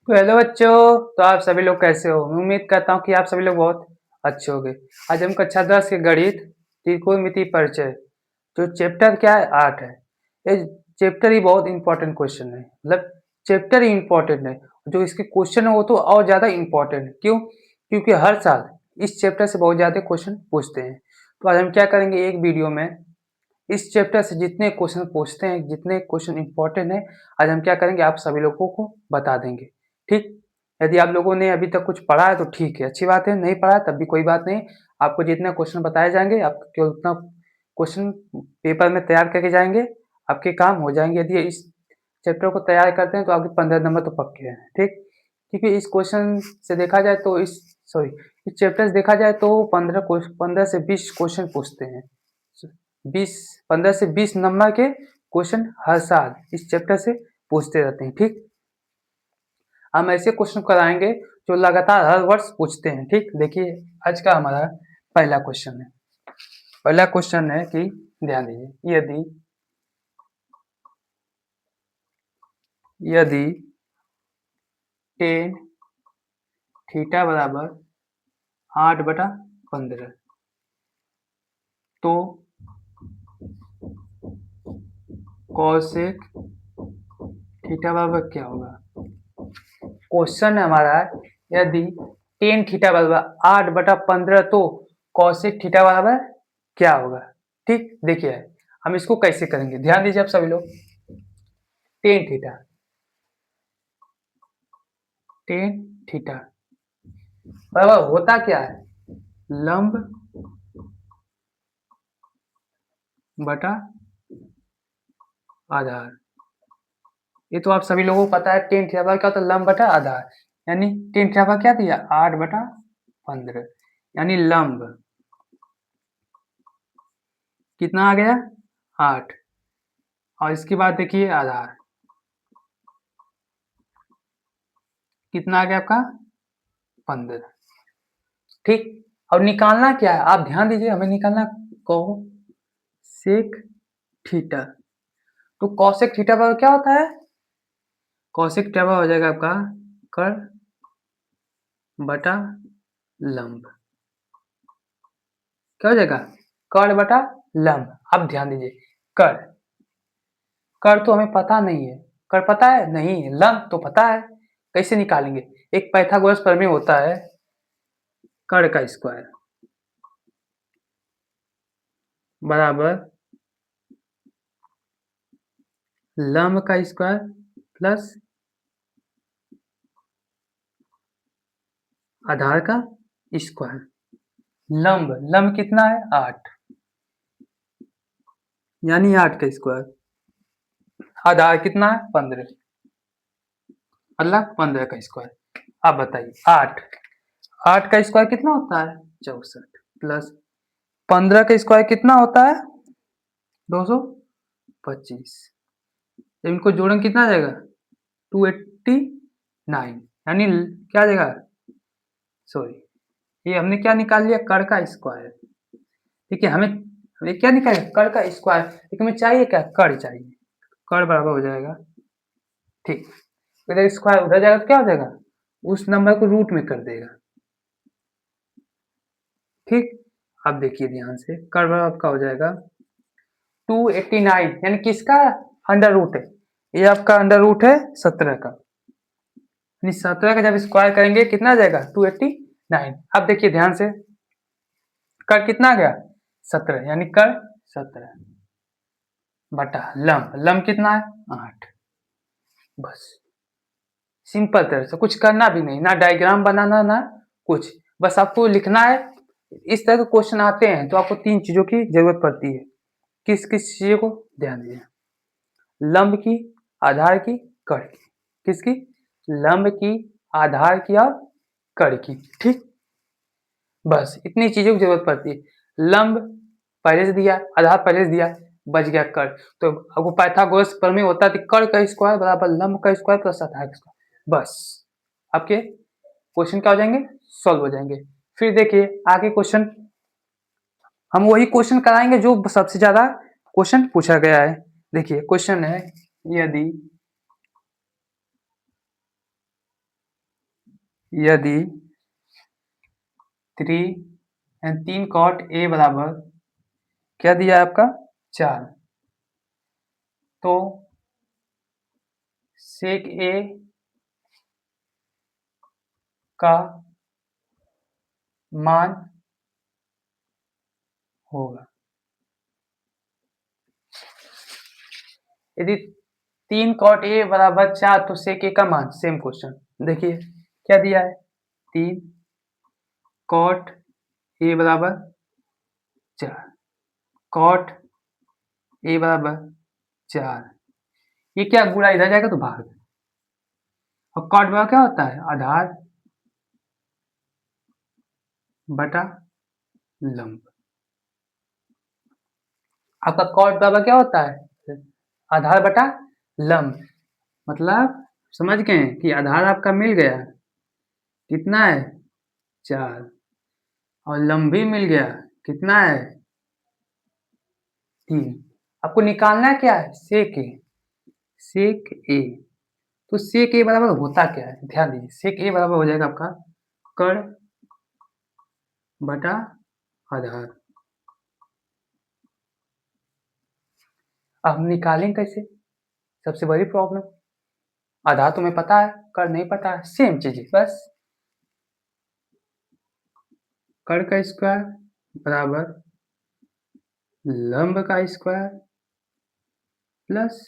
तो हेलो बच्चों, तो आप सभी लोग कैसे हो? मैं उम्मीद करता हूँ कि आप सभी लोग बहुत अच्छे होंगे। आज हम कक्षा 10 के गणित त्रिकोणमिति परिचय जो चैप्टर क्या है 8 है। ये चैप्टर ही बहुत इंपॉर्टेंट क्वेश्चन है, मतलब चैप्टर ही इंपॉर्टेंट है। जो इसके क्वेश्चन है वो तो और ज़्यादा इंपॉर्टेंट है। क्यों? क्योंकि हर साल इस चैप्टर से बहुत ज़्यादा क्वेश्चन पूछते हैं। तो आज हम क्या करेंगे, एक वीडियो में इस चैप्टर से जितने क्वेश्चन पूछते हैं, जितने क्वेश्चन इंपॉर्टेंट है, आज हम क्या करेंगे आप सभी लोगों को बता देंगे। ठीक? यदि आप लोगों ने अभी तक कुछ पढ़ा है तो ठीक है, अच्छी बात है। नहीं पढ़ा है तब भी कोई बात नहीं। आपको जितना क्वेश्चन बताए जाएंगे आप केवल उतना क्वेश्चन पेपर में तैयार करके जाएंगे, आपके काम हो जाएंगे। यदि इस चैप्टर को तैयार करते हैं तो आपके 15 नंबर तो पक्के हैं। ठीक? क्योंकि इस क्वेश्चन से देखा जाए तो इस चैप्टर से देखा जाए तो 15 से 20 क्वेश्चन पूछते हैं। 20 15 से 20 नंबर के क्वेश्चन हर साल इस चैप्टर से पूछते रहते हैं। ठीक? हम ऐसे क्वेश्चन कराएंगे जो लगातार हर वर्ष पूछते हैं। ठीक? देखिए आज का हमारा पहला क्वेश्चन है। पहला क्वेश्चन है कि ध्यान दीजिए, यदि यदि टेन थीटा बराबर 8/15 तो कॉसेक थीटा बराबर क्या होगा? क्वेश्चन है हमारा, यदि टेन थीटा बराबर 8/15 तो कॉसेक थीटा बराबर क्या होगा? ठीक, देखिए हम इसको कैसे करेंगे, ध्यान दीजिए आप सभी लोग। टेन थीटा टेन थीटा बराबर होता क्या है? लंब बटा आधार। ये तो आप सभी लोगों को पता है। टेन थीटा बराबर क्या होता है? लंब बटा आधार। यानी टेन थीटा बराबर क्या दिया? 8/15। यानी लंब कितना आ गया? 8। और इसके बाद देखिए आधार कितना आ गया आपका? 15। ठीक? और निकालना क्या है आप ध्यान दीजिए, हमें निकालना कॉसेक थीटा। तो कॉसेक थीटा बराबर क्या होता है? कॉसेक थीटा बराबर हो जाएगा आपका कर्ण बटा लंब। क्या हो जाएगा? कर्ण बटा लंब। अब ध्यान दीजिए, कर्ण कर्ण तो हमें पता नहीं है। कर्ण पता है? नहीं है। लंब तो पता है। कैसे निकालेंगे? एक पाइथागोरस प्रमेय होता है, कर्ण का स्क्वायर बराबर लंब का स्क्वायर प्लस आधार का स्क्वायर। लंब लंब कितना है? 8, यानी 8 का स्क्वायर। आधार कितना है? 15, मतलब 15 का स्क्वायर। अब बताइए 8 8 का स्क्वायर कितना होता है? 64 प्लस 15 का स्क्वायर कितना होता है? 225। जब इनको जोड़ेंगे कितना आ जाएगा? 289। यानी क्या आ जाएगा? सॉरी, ये हमने क्या निकाल लिया? कर्ण का स्क्वायर। ठीक है, हमें हमें क्या निकाले? कर्ण का स्क्वायर। लेकिन हमें चाहिए क्या? कर्ण चाहिए। कर्ण बराबर हो जाएगा, ठीक, इधर स्क्वायर उधर जाएगा तो क्या हो जाएगा? उस नंबर को रूट में कर देगा। ठीक, अब देखिए ध्यान से, कर्ण बराबर आपका हो जाएगा 289, यानी किसका अंडर रूट है? ये आपका अंडर रूट है 17 का। यानी 17 का जब स्क्वायर करेंगे कितना आ जाएगा? 289। अब देखिए ध्यान से, कर्ण कितना आ गया? 17, यानी कर्ण 17 बटा लंब लंब कितना है? 8। बस, सिंपल तरह से, कुछ करना भी नहीं, ना डायग्राम बनाना ना कुछ, बस आपको लिखना है। इस तरह के क्वेश्चन आते हैं तो आपको तीन चीजों की जरूरत पड़ती है। किस किस चीजों को? ध्यान दीजिए, लंब की, आधार की, कर्ण की। किसकी? लंब की, आधार की और कर्ण की। ठीक, बस इतनी चीजों की जरूरत पड़ती है। लंब पहले से दिया, आधार पहले से दिया, बच गया कर्ण। तो आपको पाइथागोरस प्रमेय होता है, कर्ण का स्क्वायर बराबर लंब का स्क्वायर प्लस आधार का स्क्वायर। बस आपके क्वेश्चन क्या हो जाएंगे? सॉल्व हो जाएंगे। फिर देखिए आगे क्वेश्चन, हम वही क्वेश्चन कराएंगे जो सबसे ज्यादा क्वेश्चन पूछा गया है। देखिए क्वेश्चन है, यदि यदि 3 cot A बराबर क्या दिया है आपका 4, तो sec A का मान होगा। यदि 3 cot A बराबर 4 तो sec A का मान, सेम क्वेश्चन देखिए क्या दिया है, 3 cot A बराबर 4, cot A बराबर 4, ये क्या गुणा इधर जाएगा तो भाग, और cot बराबर क्या होता है, आधार बटा लंब। आपका cot बराबर क्या होता है, आधार बटा लंब, मतलब समझ गए कि आधार आपका मिल गया, कितना है 4, और लंब भी मिल गया, कितना है 3। आपको निकालना क्या है, सेक ए, सेक ए, तो सेक ए बराबर होता क्या है, ध्यान दीजिए, सेक ए बराबर हो जाएगा आपका कर्ण बटा आधार। अब हम निकालें कैसे, सबसे बड़ी प्रॉब्लम, आधार तुम्हें पता है, कर्ण नहीं पता है, सेम चीज है बस, कर्ण का स्क्वायर बराबर लंब का स्क्वायर प्लस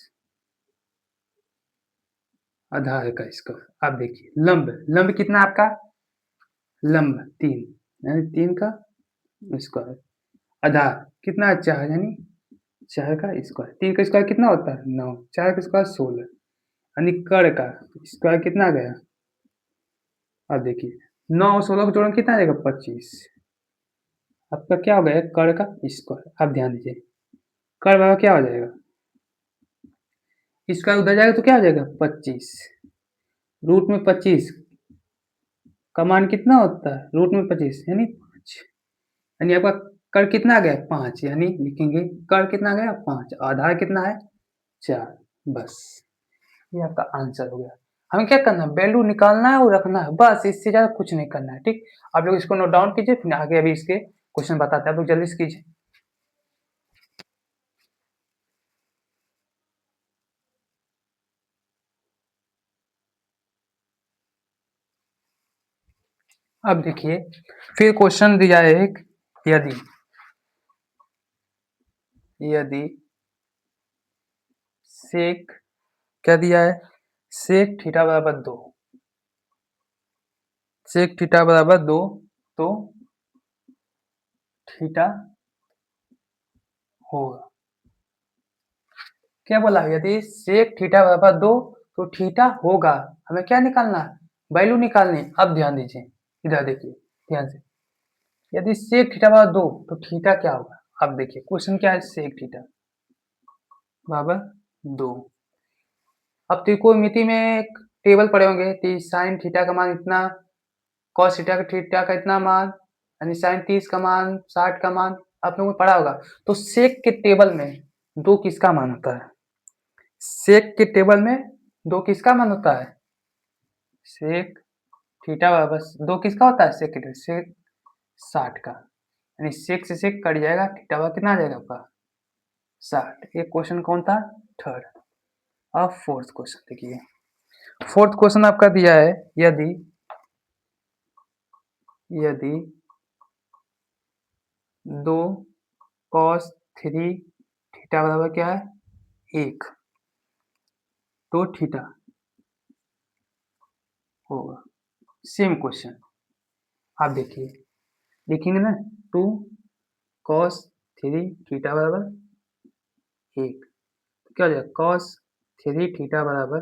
आधार का स्क्वायर। आप देखिए लंब, लंब कितना आपका, लंब 3 यानी 3 का स्क्वायर, आधार कितना है 4 यानी 4 का स्क्वायर, 3 का स्क्वायर कितना होता है 9, 4 का स्क्वायर 16, यानी कर्ण का स्क्वायर कितना आ गया, अब देखिए 9 और 16 को जोड़ेंगे कितना आ जाएगा 25, आपका क्या हो गया कर्ण का स्क्वायर। अब ध्यान दीजिए कर्ण बराबर क्या हो जाएगा, स्क्वायर उधर जाएगा तो क्या हो जाएगा 25, रूट में 25 का मान कितना होता है, रूट में 25 यानी 5, यानी आपका कर्ण कितना आ गया 5, यानी लिखेंगे कर्ण कितना आ गया 5, आधार कितना है 4, बस ये आपका आंसर हो गया। हमें क्या करना है, वैल्यू निकालना है और रखना है, बस इससे ज्यादा कुछ नहीं करना है। ठीक, आप लोग इसको नोट डाउन कीजिए, फिर आगे अभी इसके क्वेश्चन बताते हैं, आप लोग जल्दी से कीजिए। अब देखिए फिर क्वेश्चन दिया है एक, यदि यदि सेक क्या दिया है, सेक थीटा बराबर 2, सेक थीटा बराबर 2, तो थीटा होगा, क्या बोला, यदि सेक थीटा बराबर 2 तो थीटा होगा, हमें क्या निकालना है, वैल्यू निकालनी। अब ध्यान दीजिए, इधर देखिए ध्यान से, यदि सेक थीटा बराबर 2 तो थीटा क्या होगा। अब देखिए क्वेश्चन क्या है, सेक थीटा बराबर 2, अब त्रिकोणमिति में एक टेबल पढ़े होंगे, साइन थीटा का मान इतना, कॉस थीटा का इतना मान, यानी साइन 30 का मान, 60 का मान, आप लोगों ने पढ़ा होगा। तो सेक के टेबल में 2 किसका मान होता है, सेक के टेबल में 2 किसका मान होता है, सेक थीटा बराबर 2 किसका होता है, सेक के सेक 60 का, यानी सेक से सेक कट जाएगा, थीटा बराबर कितना आ जाएगा आपका 60। ये क्वेश्चन कौन था, थर्ड। अब फोर्थ क्वेश्चन देखिए, फोर्थ क्वेश्चन आपका दिया है, यदि यदि 2 cos 3 थीटा बराबर क्या है 1, तो थीटा होगा, सेम क्वेश्चन। आप देखिए लिखेंगे ना, 2 cos 3 थीटा बराबर 1, तो क्या हो जाएगा cos 3 थीटा बराबर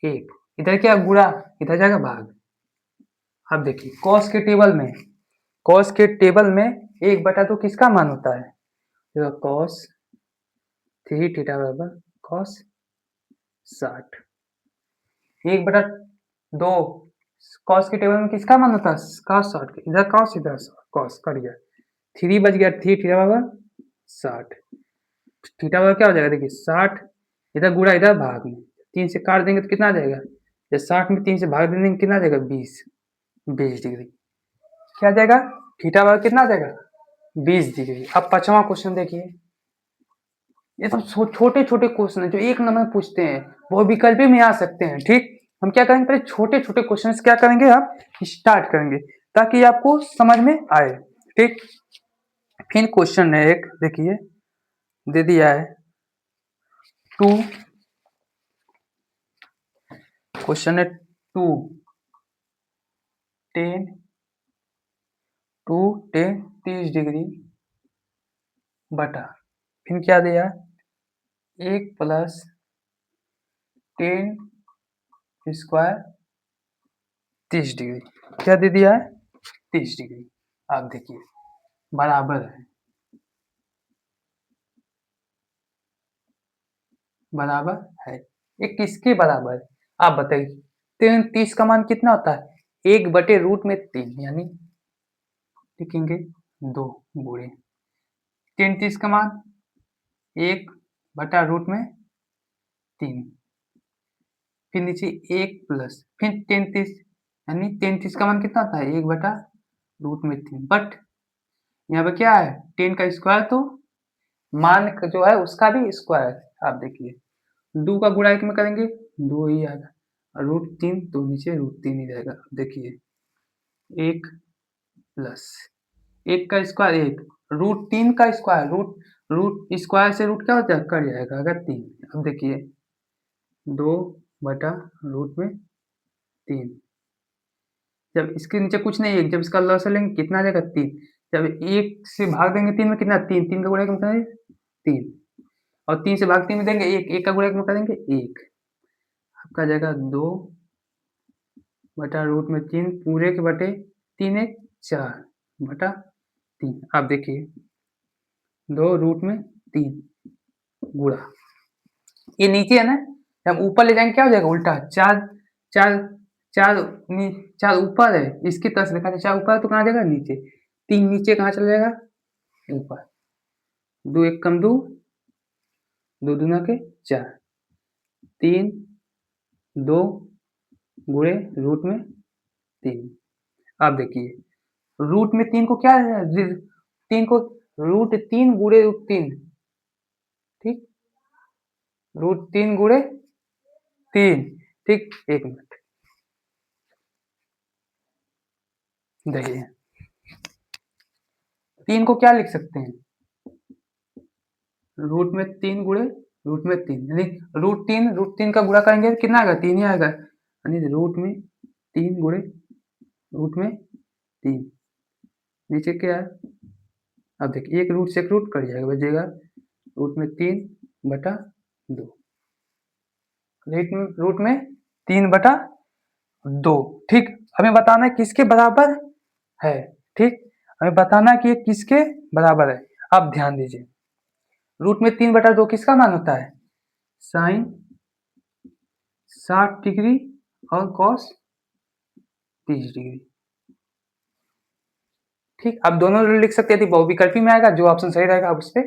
1, इधर क्या गुणा, इधर जाएगा भाग। अब देखिए cos के टेबल में 1/2 किसका मान होता है, तो cos 3 थीटा बराबर cos 60, 1/2 कॉस के टेबल में किसका मान होता है, cos 60, इधर cos इधर cos कट गया, 3 बच गया, 3 थीटा बराबर 60, थीटा बराबर क्या हो जाएगा, देखिए 60, इधर गुणा इधर भाग में 3 से काट देंगे तो कितना आ जाएगा, जब 60 में 3 से भाग देंगे कितना आ जाएगा 20, 20 डिग्री। क्या आ जाएगा? थीटा बराबर कितना आ जाएगा? 20 डिग्री। अब 5वां क्वेश्चन देखिए। ये तो छोटे छोटे क्वेश्चन है जो एक नंबर में पूछते हैं, वो विकल्प में आ सकते हैं। ठीक, हम क्या करेंगे, पहले छोटे छोटे क्वेश्चन क्या करेंगे, आप स्टार्ट करेंगे ताकि आपको समझ में आए। ठीक, फिर क्वेश्चन है एक, देखिए दे दिया है 2, क्वेश्चन है 2 10 2 10 30 डिग्री बटा, फिर क्या दिया, 1 प्लस 10 स्क्वायर 30 डिग्री। क्या दे दिया है? 30 डिग्री। आप देखिए बराबर है, बराबर है। ये किसके बराबर है आप बताइए? 30 का मान कितना होता है? 1/√3 यानी लिखेंगे 2 गुणे 30 का मान 1/√3, फिर नीचे 1 प्लस फिर 33 यानी 33 का मान कितना आता है? 1/√3। बट यहाँ पे क्या है? 10 का स्क्वायर, तो मान जो है उसका भी स्क्वायर। आप देखिए 2 का गुणा 1 में करेंगे 2 ही आएगा, √3 तो नीचे √3 ही रहेगा। देखिए 1 प्लस 1 का स्क्वायर 1, √3 का स्क्वायर, रूट रूट स्क्वायर से रूट क्या हो जाएगा? कट जाएगा अगर 3। अब देखिए 2/√3, जब इसके नीचे कुछ नहीं है, जब इसका लॉस लेंगे कितना आ जाएगा? 3। जब 1 से भाग देंगे 3 में कितना? 3, 3 का गुणा कितना है? 3, और 3 से भाग 3 में देंगे 1, 1 का गुणा कितना करेंगे? 1। आपका आ जाएगा 2/√3 पूरे के बटे 3 1 4/3। आप देखिए 2√3 गुणा, ये नीचे है ना, जब ऊपर ले जाएंगे क्या हो जाएगा? उल्टा। 4 4 4 4 ऊपर है, इसकी तरफ से देखा जाए 4 ऊपर है तो कहाँ जाएगा? नीचे। 3 नीचे कहाँ चला जाएगा? ऊपर। 2 1 कम 2, 2 दूना के 4, 3 2 गुणे √3। आप देखिए √3 को क्या है? 3 को √3 गुणे √3, ठीक, √3 गुणे 3। ठीक, 1 मिनट देखिए 3 को क्या लिख सकते हैं? √3 गुणे √3 यानी √3 का गुणा करेंगे तो कितना आएगा? 3 ही आएगा, यानी √3 गुणे √3। नीचे क्या है? अब देखिए एक रूट से एक रूट कट जाएगा, बचेगा √3/2, √3/2। ठीक, हमें बताना है किसके बराबर है। ठीक, हमें बताना है कि ये किसके बराबर है। आप ध्यान दीजिए √3/2 किसका मान होता है? साइन 60 डिग्री और कॉस 30 डिग्री। ठीक, आप दोनों लिख सकते हैं, बहुविकल्पी में आएगा, जो ऑप्शन सही रहेगा आप उस पर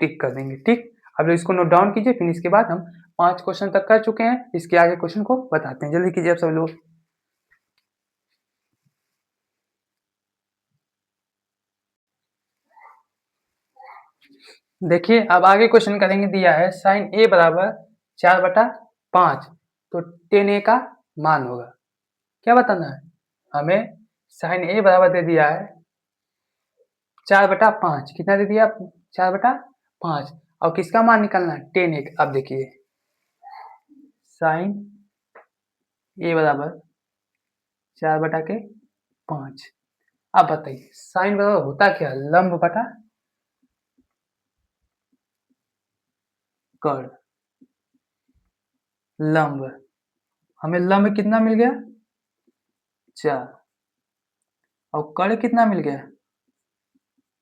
टिक कर देंगे। ठीक, अब इसको नोट डाउन कीजिए, फिर इसके बाद हम 5 क्वेश्चन तक कर चुके हैं, इसके आगे क्वेश्चन को बताते हैं। जल्दी कीजिए आप सब लोग। देखिए अब आगे क्वेश्चन करेंगे, दिया है साइन ए बराबर 4/5, तो टेन ए का मान होगा। क्या बताना है हमें? साइन ए बराबर दे दिया है 4/5, कितना दे दिया? 4/5, और किसका मान निकालना है? टेन ए। अब देखिए साइन ए बराबर 4/5। अब बताइए साइन बराबर होता क्या? लंब बटा कर्ण। लंब, हमें लंब कितना मिल गया? 4, और कर्ण कितना मिल गया?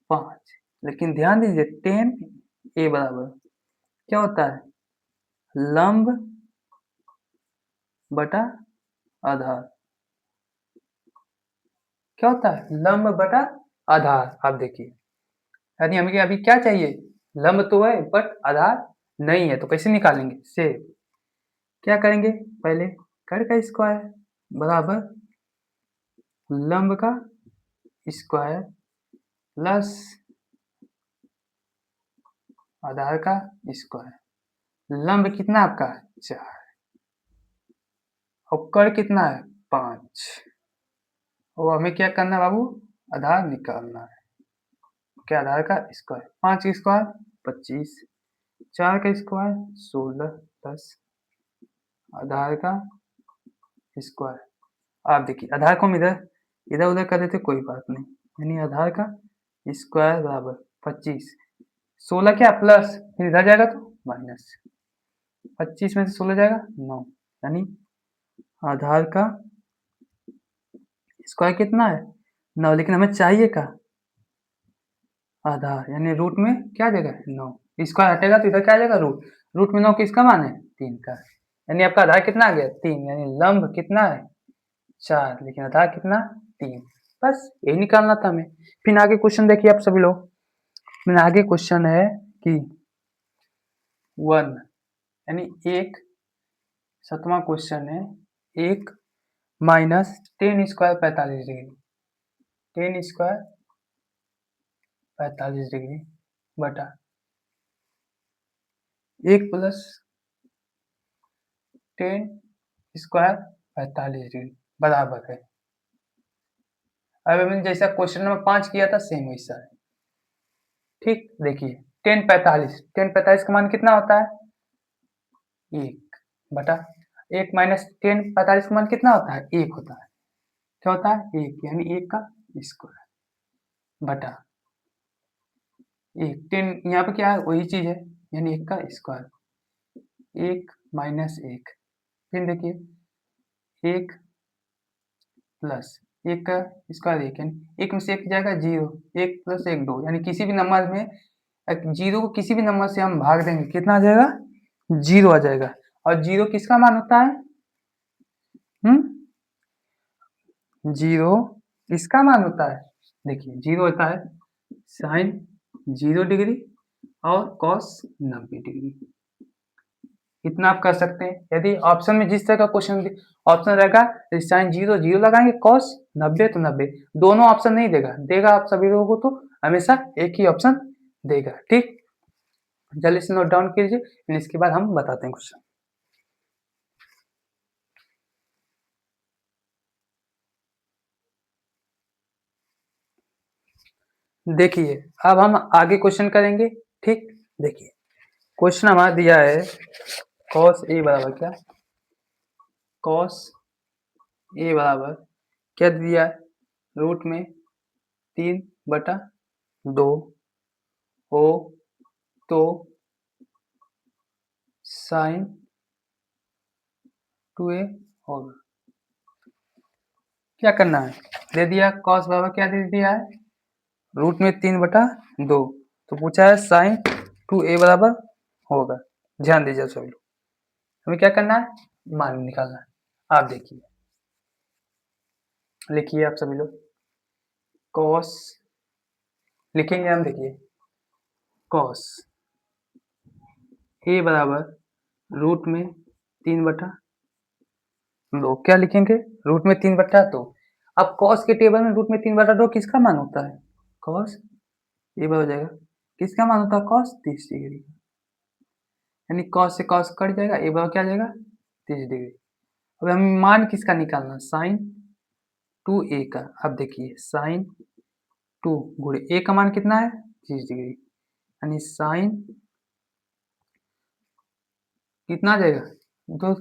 5। लेकिन ध्यान दीजिए टेन ए बराबर क्या होता है? लंब बटा आधार। क्या होता है? लंब बटा आधार। आप देखिए यानी हमें अभी क्या चाहिए? लंब तो है बट आधार नहीं है, तो कैसे निकालेंगे? से क्या करेंगे? पहले कर्ण का स्क्वायर बराबर लंब का स्क्वायर प्लस आधार का स्क्वायर। लंब कितना आपका 4 और कड़ कितना है 5। और हमें क्या करना है बाबू, आधार निकालना है। क्या आधार का स्क्वायर, 5 का स्क्वायर 25, 4 का स्क्वायर 16 प्लस आधार का स्क्वायर। आप देखिए आधार को हम इधर इधर उधर कर देते कोई बात नहीं, यानी आधार का स्क्वायर बराबर 25, 16 क्या प्लस, फिर इधर जाएगा तो माइनस, 25 में से 16 जाएगा 9, यानी आधार का स्क्वायर कितना है 9, लेकिन हमें चाहिए का आधार, यानी रूट में क्या देगा 9, स्क्वायर हटेगा तो इधर क्या आ जाएगा रूट, रूट में 9 किसका मान है 3 का, यानी आपका आधार कितना आ गया 3, यानी लंब कितना है 4, लेकिन आधार कितना 3। बस यही निकालना था हमें। फिर आगे क्वेश्चन देखिए आप सभी लोग, फिर आगे क्वेश्चन है कि 1 यानी 1, 7वां क्वेश्चन है 1 minus 10 square 45 degree, 10 square 45 degree बटा 1 प्लस 10 स्क्वायर 45 डिग्री बराबर है। अब मैंने जैसा क्वेश्चन नंबर 5 किया था सेम वैसा है। ठीक, देखिए 10 45 का मान कितना होता है 1 बटा 1 माइनस 10 45 का मान कितना होता है 1 होता है। क्या होता है 1, यानी 1 का स्क्वायर बटा 1, 10 यहाँ पे क्या है वही चीज है, यानी 1 का स्क्वायर, 1 माइनस 1, फिर देखिए 1 प्लस 1 का स्क्वायर 1, यानी 1 में से 1 जाएगा 0, 1 प्लस 1 2, यानी किसी भी नंबर में 0 को किसी भी नंबर से हम भाग देंगे कितना आ जाएगा 0 आ जाएगा। और 0 किसका मान होता है 0 इसका मान होता है, देखिए 0 होता है साइन 0 डिग्री और कॉस 90 डिग्री। इतना आप कर सकते हैं। यदि ऑप्शन में जिस तरह का क्वेश्चन ऑप्शन रहेगा साइन 0 0 लगाएंगे, कॉस 90 तो 90, दोनों ऑप्शन नहीं देगा, देगा आप सभी लोगों को तो हमेशा एक ही ऑप्शन देगा। ठीक, जल्दी से नोट डाउन कीजिए, इसके बाद हम बताते हैं क्वेश्चन। देखिए अब हम आगे क्वेश्चन करेंगे। ठीक, देखिए क्वेश्चन हमारा दिया है cos a बराबर क्या, cos a बराबर क्या दिया है रूट में 3/2 हो तो साइन 2a होगा। क्या करना है, दे दिया cos बराबर क्या दे दिया है रूट में 3/2, तो पूछा है साइन 2a बराबर होगा। ध्यान दीजिए सभी लोग, हमें क्या करना है मान निकालना है। आप देखिए लिखिए आप सभी लोग, cos लिखेंगे हम, देखिए cos a बराबर रूट में 3/2, क्या लिखेंगे रूट में 3/2। अब cos के टेबल में रूट में 3/2 किसका मान होता है cos ये हो जाएगा, किसका मान होता है cos 30 डिग्री, यानी cos से cos कट जाएगा, ए बराबर क्या आ जाएगा 30 डिग्री। अब हमें मान किसका निकालना साइन 2a का। अब देखिए साइन 2 गुणे a का मान कितना है 30 डिग्री, यानी साइन कितना आ जाएगा दो,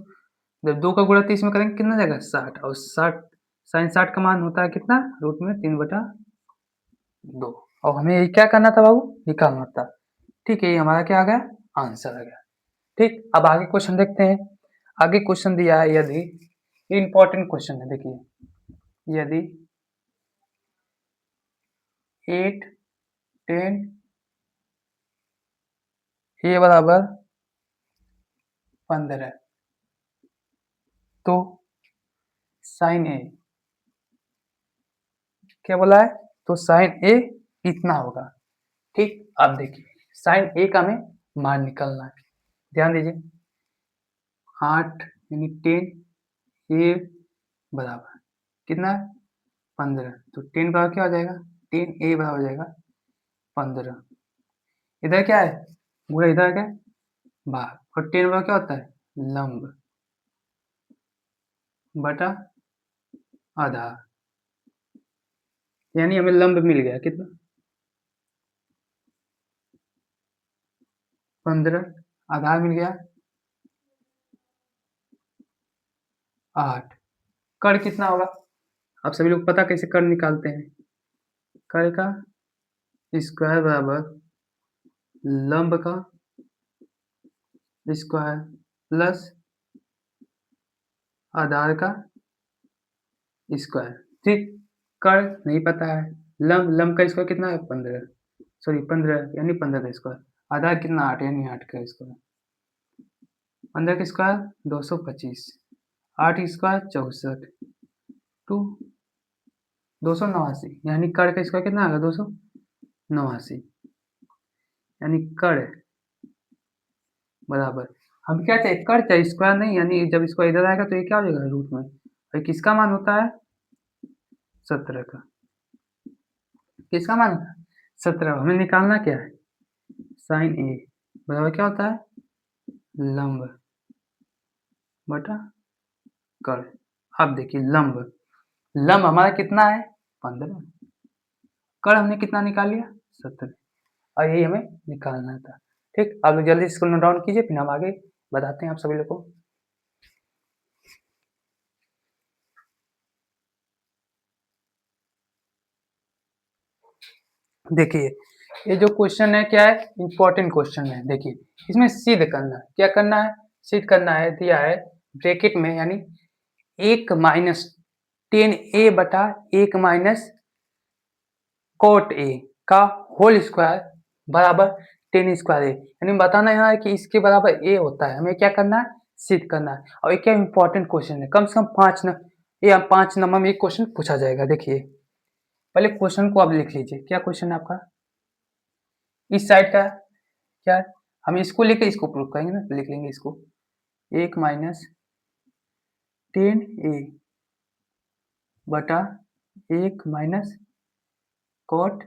जब 2 का गुणा 30 में करेंगे कितना जाएगा 60, और 60 साइन 60 का मान होता है कितना रूट में 3/2, और हमें ये क्या करना था बाबू निकालना था। ठीक है, ये हमारा क्या आ गया आंसर आ गया। ठीक, अब आगे क्वेश्चन देखते हैं। आगे क्वेश्चन दिया है यदि, इंपॉर्टेंट क्वेश्चन है, देखिए यदि 8 10 a बराबर 15 तो साइन ए क्या बोला है, तो साइन ए कितना होगा। ठीक, अब देखिए साइन ए का हमें मान निकालना है, ध्यान दीजिए 8 यानी 10 ए बराबर कितना 15, तो 10 बराबर क्या हो जाएगा, 10a बराबर हो जाएगा 15। इधर क्या है, पूरा इधर क्या है, भाग, और 10 बराबर क्या होता है, लंब बटा आधार, यानी हमें लंब मिल गया कितना, 15, आधार मिल गया 8। कण कितना होगा, आप सभी लोग पता कैसे कण निकालते हैं, कण का स्क्वायर बराबर लंब का स्क्वायर प्लस आधार का स्क्वायर। ठीक, कण नहीं पता है, लंब का स्क्वायर कितना है, 15, सॉरी 15 यानी 15 का स्क्वायर, आधार कितना 8 यानी 8 का स्क्वायर, 15 का स्क्वायर 225, 8 स्क्वायर 64, टू 289, यानी कण का स्क्वायर कितना आ गया, 289, यानी कण बराबर, हम क्या चाहिए, कण चाहिए, स्क्वायर नहीं, यानी जब स्क्वायर इधर आएगा तो ये क्या हो जाएगा, रूट में, और किसका मान होता है, 17 का, किसका मान होता है, 17, हमें निकालना क्या है, साइन ए बराबर क्या होता है, लंब बटा कण। अब देखिए लंब, लंब हमारा कितना है, 15, कण हमने कितना निकाल लिया, 17, और यही हमें निकालना था। ठीक, आप लोग जल्दी इसको नोट डाउन कीजिए, फिर हम आगे बताते हैं आप सभी लोग को। देखिए ये जो क्वेश्चन है क्या है, इंपॉर्टेंट क्वेश्चन है। देखिए इसमें सिद्ध करना है, क्या करना है, सिद्ध करना है, दिया है ब्रैकेट में, यानी 1 माइनस 10a बटा 1 माइनस कॉट ए का होल स्क्वायर बराबर 10 स्क्वायर ए, यानी बताना यहाँ है कि इसके बराबर ए होता है, हमें क्या करना है, सिद्ध करना है। और ये क्या इंपॉर्टेंट क्वेश्चन है, कम से कम 5 नंबर में एक क्वेश्चन पूछा जाएगा। देखिए पहले क्वेश्चन को आप लिख लीजिए, क्या क्वेश्चन है आपका, इस साइड का क्या है, हम इसको लेके इसको प्रूव करेंगे ना, लिख लेंगे इसको, 1 माइनस 10a बटा 1 माइनस कॉट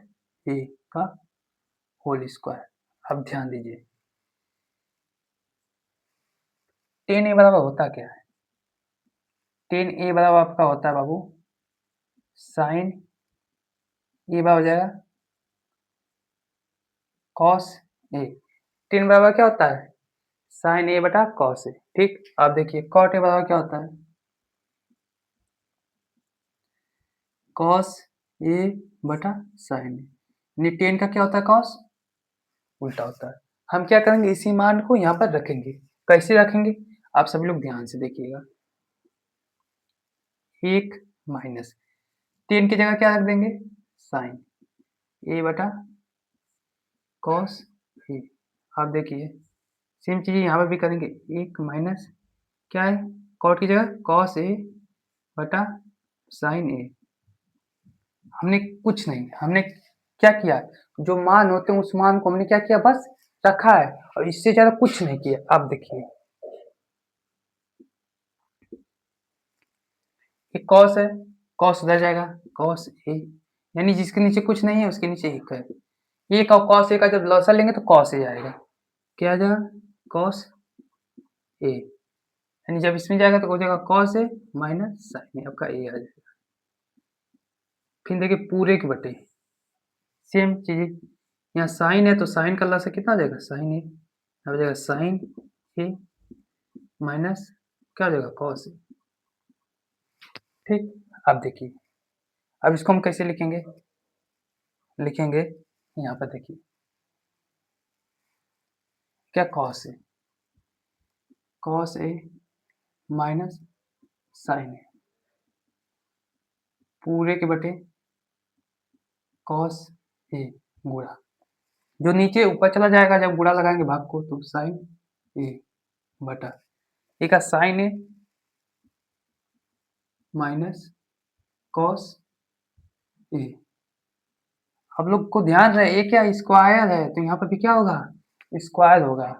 ए का होल स्क्वायर। अब ध्यान दीजिए 10a बराबर होता क्या है, 10a बराबर आपका होता है बाबू साइन ए बराबर हो जाएगा कॉस ए, 10 बराबर क्या होता है, साइन ए बटा कॉस ए। ठीक, अब देखिए कॉट ए बराबर क्या होता है, कॉस ए बटा साइन ए, यानी 10 का क्या होता है, कॉस, उल्टा होता है। हम क्या करेंगे, इसी मान को यहाँ पर रखेंगे, कैसे रखेंगे, आप सभी लोग ध्यान से देखिएगा, 1 माइनस 10 की जगह क्या रख देंगे, साइन ए बटा कॉस ए। आप देखिए सेम चीज़ यहाँ पर भी करेंगे, 1 माइनस क्या है, कॉट की जगह कॉस ए बटा साइन ए। हमने कुछ नहीं, हमने क्या किया, जो मान होते हैं उस मान को हमने क्या किया, बस रखा है, और इससे ज़्यादा कुछ नहीं किया। आप देखिए ये कॉस है, कॉस उधर जाएगा, कॉस ए, यानी जिसके नीचे कुछ नहीं है उसके नीचे एक है, ये का कॉस ए का जब लॉसा लेंगे तो कॉस ए आएगा, क्या आ जाएगा, कॉस ए, यानी जब इसमें जाएगा तो हो जाएगा कॉस ए माइनस साइन ए, आपका ए आ जाएगा। फिर देखिए पूरे के बटे सेम चीज, यहाँ साइन है तो साइन का लॉसा कितना आ जाएगा, साइन ए, हो जाएगा साइन ए माइनस क्या हो जाएगा, कॉस ए। ठीक, अब देखिए अब इसको हम कैसे लिखेंगे, लिखेंगे यहाँ पर देखिए क्या कॉस है, कॉस ए माइनस साइन ए पूरे के बटे कॉस ए गुणा, जो नीचे ऊपर चला जाएगा जब गुणा लगाएंगे भाग को, तो साइन ए बटा ए का sign A minus cos A. आप लोग को ध्यान रहे ये क्या स्क्वायर है, तो यहाँ पर भी क्या होगा, स्क्वायर होगा।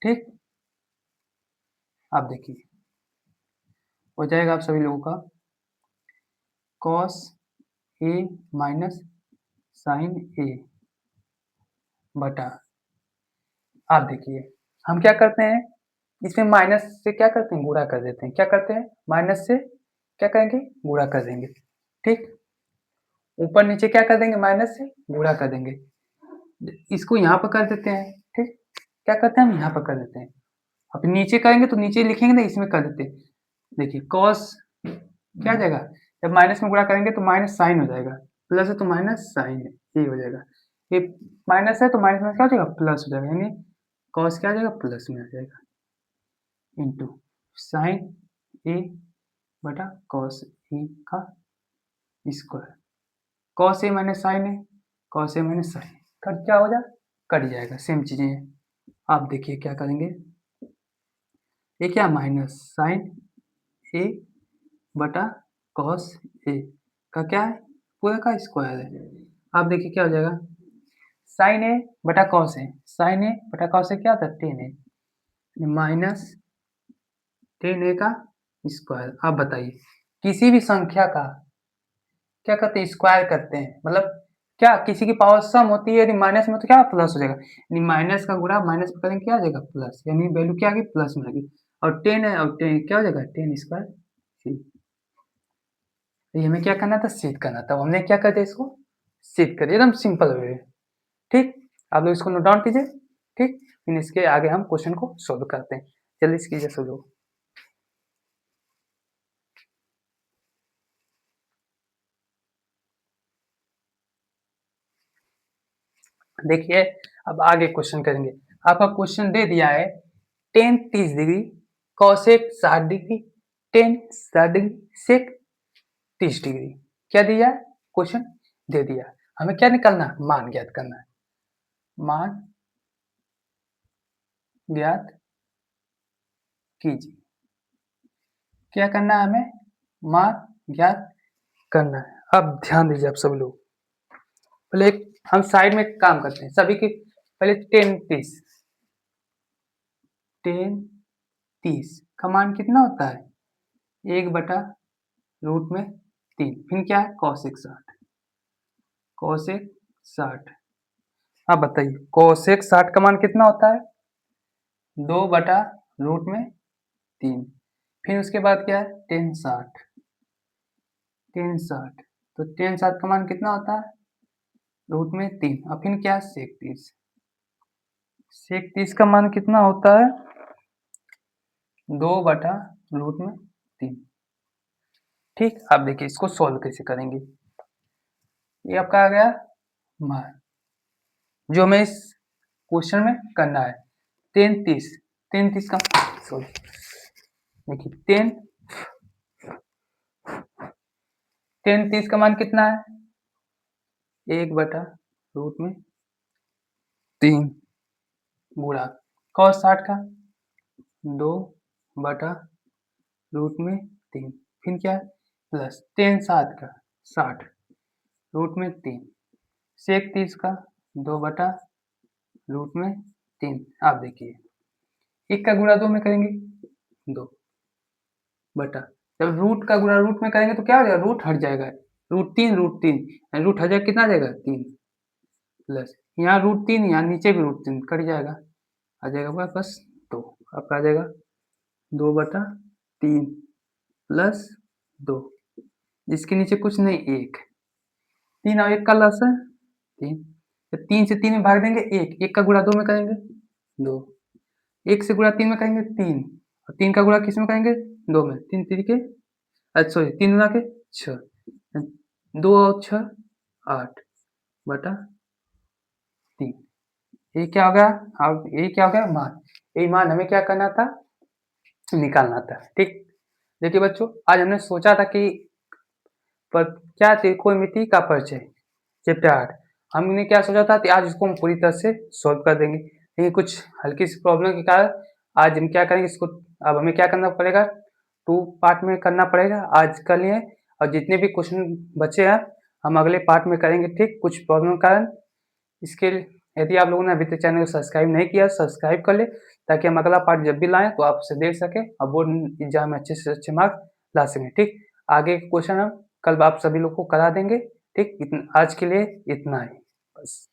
ठीक, आप देखिए हो जाएगा आप सभी लोगों का कॉस ए माइनस साइन ए बटा, आप देखिए हम क्या करते हैं, इसमें माइनस से क्या करते हैं, गुणा कर देते हैं। क्या करते हैं, माइनस से क्या करेंगे, गुणा कर देंगे। ठीक, ऊपर नीचे क्या कर देंगे, माइनस से गुणा कर देंगे। इसको यहाँ पर कर देते हैं। ठीक, क्या करते हैं हम यहाँ पर कर देते हैं। अब नीचे करेंगे तो नीचे लिखेंगे ना, इसमें कर देते हैं। देखिए कॉस क्या आ जाएगा, जब माइनस में गुणा करेंगे तो माइनस साइन हो जाएगा, प्लस है तो माइनस साइन है, ये हो जाएगा। ये माइनस है तो माइनस में क्या हो जाएगा, प्लस हो जाएगा, यानी कॉस क्या आ जाएगा, प्लस में आ जाएगा, इंटू साइन ए बटा कॉस ए का square. Cos A minus sign है, cos A minus sign cut क्या हो जाए, कट जाएगा, सेम चीजें हैं। आप देखिए क्या करेंगे, ये क्या माइनस साइन ए बटा कॉस ए का क्या है, पूरा का स्क्वायर है। आप देखिए क्या हो जाएगा, साइन ए बटा कॉस ए, साइन ए बटा कॉस ए क्या होता है, टेन ए माइनस टेन ए का स्क्वायर। आप बताइए किसी भी संख्या का क्या करते हैं, स्क्वायर करते हैं, मतलब क्या किसी की पावर सम होती है, यदि माइनस में तो क्या प्लस हो जाएगा, यानी माइनस का गुणा माइनस में करेंगे क्या आ जाएगा, प्लस, यानी वैल्यू क्या आ गई, प्लस में आ गई। और टेन है, और टेन क्या हो जाएगा, टेन स्क्वायर सी। ये हमें क्या करना था, सिद्ध करना था, हमने क्या कर दिया, इसको सिद्ध कर दिया, एकदम सिंपल वे। ठीक, आप लोग इसको नोट डाउन कीजिए। ठीक, फिर इसके आगे हम क्वेश्चन को सोल्व करते हैं, जल्दी से कीजिए सोल्व। देखिए अब आगे क्वेश्चन करेंगे। आपका क्वेश्चन दे दिया है tan 30 degree, cosec 60 degree, tan 60 degree, sec 30 degree. क्या दिया है, क्वेश्चन दे दिया, हमें क्या निकालना है, मान ज्ञात करना है। मान ज्ञात कीजिए, क्या करना है हमें, मान ज्ञात करना है। अब ध्यान दीजिए आप सब लोग, पहले हम साइड में काम करते हैं सभी की। पहले टेन 30, टेन 30 का मान कितना होता है, 1/√3। फिर क्या है, कॉसेक 60, कॉसेक 60। अब बताइए कॉसेक 60 का मान कितना होता है, 2/√3। फिर उसके बाद क्या है, टेन 60, टेन 60, तो टेन 60 का मान कितना होता है, √3। और फिर क्या है, सेक 30, सेक 30 का मान कितना होता है, 2/√3। ठीक, अब देखिए इसको सॉल्व कैसे करेंगे। ये आपका आ गया मान, जो हमें इस क्वेश्चन में करना है। टेन 30, टेन 30 का सॉरी, देखिए टेन 30 का मान कितना है, 1/√3 गुणा कॉस 60 का 2/√3, फिर क्या है, प्लस टेन 60 का 60√3, सेक 30 का 2/√3। आप देखिए एक का गुणा 2 में करेंगे 2 बटा, जब रूट का गुणा रूट में करेंगे तो क्या हो जाएगा, रूट हट जाएगा, √3 रूट हट जाएगा, कितना आ जाएगा 3, प्लस यहाँ √3, यहाँ नीचे भी √3 कट जाएगा, आ जाएगा बस 2। आपका आ जाएगा 2/3 प्लस 2, जिसके नीचे कुछ नहीं, 1, 3 और 1 का लस है 3, तो 3 से 3 में भाग देंगे 1, 1 का गुणा 2 में करेंगे 2, 1 से गुणा 3 में करेंगे 3, और 3 का गुणा किस में करेंगे 2 में, 3 3 के, अच्छा सॉरी 3 गुणा के 6, 2 और 6 8/3। ये क्या हो गया, अब ये क्या हो गया, मान। ये मान हमें क्या करना था, निकालना था। ठीक, देखिए बच्चों आज हमने सोचा था कि पर क्या त्रिकोणमिति का परिचय चैप्टर 8, हमने क्या सोचा था कि आज इसको हम पूरी तरह से सॉल्व कर देंगे, लेकिन कुछ हल्की सी प्रॉब्लम के कारण आज हम क्या करेंगे इसको, अब हमें क्या करना पड़ेगा, 2 पार्ट में करना पड़ेगा आज के लिए, और जितने भी क्वेश्चन बचे हैं हम अगले पार्ट में करेंगे। ठीक, कुछ प्रॉब्लम के कारण इसके लिए यदि आप लोगों ने अभी तक चैनल को सब्सक्राइब नहीं किया, सब्सक्राइब कर ले, ताकि हम अगला पार्ट जब भी लाएं तो आप उसे देख सकें और बोर्ड एग्जाम में अच्छे से अच्छे मार्क्स ला सकें। ठीक, आगे क्वेश्चन हम कल आप सभी लोग को करा देंगे, ठीक? आज के लिए इतना ही, बस।